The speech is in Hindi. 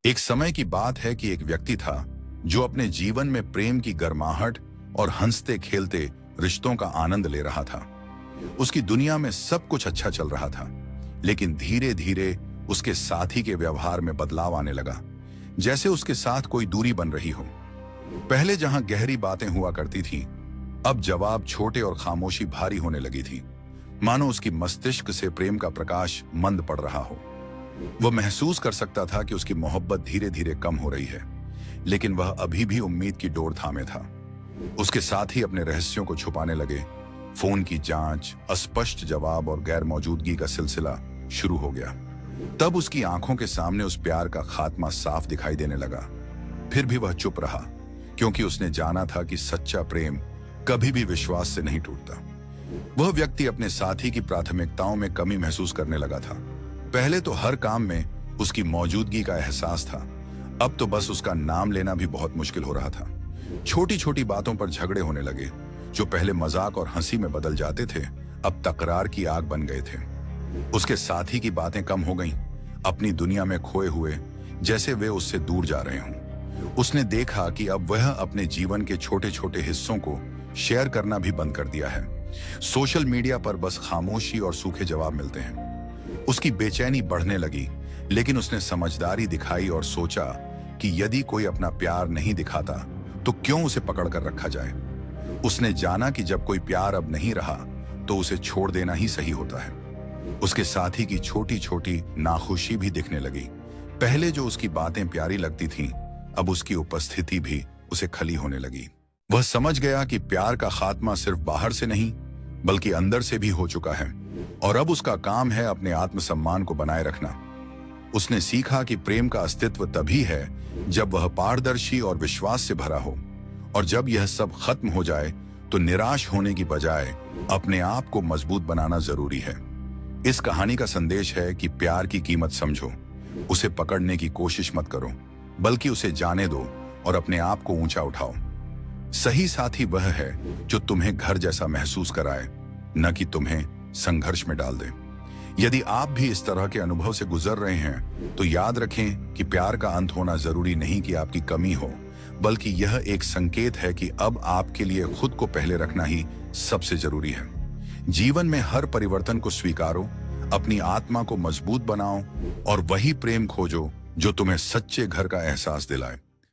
एक समय की बात है कि एक व्यक्ति था जो अपने जीवन में प्रेम की गर्माहट और हंसते खेलते रिश्तों का आनंद ले रहा था। उसकी दुनिया में सब कुछ अच्छा चल रहा था, लेकिन धीरे धीरे उसके साथी के व्यवहार में बदलाव आने लगा, जैसे उसके साथ कोई दूरी बन रही हो। पहले जहां गहरी बातें हुआ करती थी, अब जवाब छोटे और खामोशी भारी होने लगी थी, मानो उसकी मस्तिष्क से प्रेम का प्रकाश मंद पड़ रहा हो। वह महसूस कर सकता था कि उसकी मोहब्बत धीरे धीरे कम हो रही है, लेकिन वह अभी भी उम्मीद की डोर थामे था। उसके साथ ही अपने रहस्यों को छुपाने लगे। फोन की जांच, अस्पष्ट जवाब और गैर मौजूदगी का सिलसिला शुरू हो गया। तब उसकी आंखों के सामने उस प्यार का खात्मा साफ दिखाई देने लगा। फिर भी वह चुप रहा, क्योंकि उसने जाना था कि सच्चा प्रेम कभी भी विश्वास से नहीं टूटता। वह व्यक्ति अपने साथी की प्राथमिकताओं में कमी महसूस करने लगा था। पहले तो हर काम में उसकी मौजूदगी का एहसास था, अब तो बस उसका नाम लेना भी बहुत मुश्किल हो रहा था। छोटी छोटी बातों पर झगड़े होने लगे, जो पहले मजाक और हंसी में बदल जाते थे, अब तकरार की आग बन गए थे। उसके साथी की बातें कम हो गईं, अपनी दुनिया में खोए हुए, जैसे वे उससे दूर जा रहे हों। उसने देखा कि अब वह अपने जीवन के छोटे छोटे हिस्सों को शेयर करना भी बंद कर दिया है। सोशल मीडिया पर बस खामोशी और सूखे जवाब मिलते हैं। उसकी बेचैनी बढ़ने लगी, लेकिन उसने समझदारी दिखाई और सोचा कि यदि कोई अपना प्यार नहीं दिखाता तो क्यों उसे पकड़ कर रखा जाए। उसने जाना कि जब कोई प्यार अब नहीं रहा तो उसे छोड़ देना ही सही होता है। उसके साथी की छोटी छोटी नाखुशी भी दिखने लगी। पहले जो उसकी बातें प्यारी लगती थीं, अब उसकी उपस्थिति भी उसे खली होने लगी। वह समझ गया कि प्यार का खात्मा सिर्फ बाहर से नहीं, बल्कि अंदर से भी हो चुका है, और अब उसका काम है अपने आत्मसम्मान को बनाए रखना। उसने सीखा कि प्रेम का अस्तित्व तभी है जब वह पारदर्शी और विश्वास से भरा हो, और जब यह सब खत्म हो जाए तो निराश होने की बजाय अपने आप को मजबूत बनाना जरूरी है। इस कहानी का संदेश है कि प्यार की कीमत समझो, उसे पकड़ने की कोशिश मत करो, बल्कि उसे जाने दो और अपने आप को ऊंचा उठाओ। सही साथी वह है जो तुम्हें घर जैसा महसूस कराए, न कि तुम्हें संघर्ष में डाल दे। यदि आप भी इस तरह के अनुभव से गुजर रहे हैं, तो याद रखें कि प्यार का अंत होना जरूरी नहीं कि आपकी कमी हो, बल्कि यह एक संकेत है कि अब आपके लिए खुद को पहले रखना ही सबसे जरूरी है। जीवन में हर परिवर्तन को स्वीकारो, अपनी आत्मा को मजबूत बनाओ और वही प्रेम खोजो जो तुम्हें सच्चे घर का एहसास दिलाए।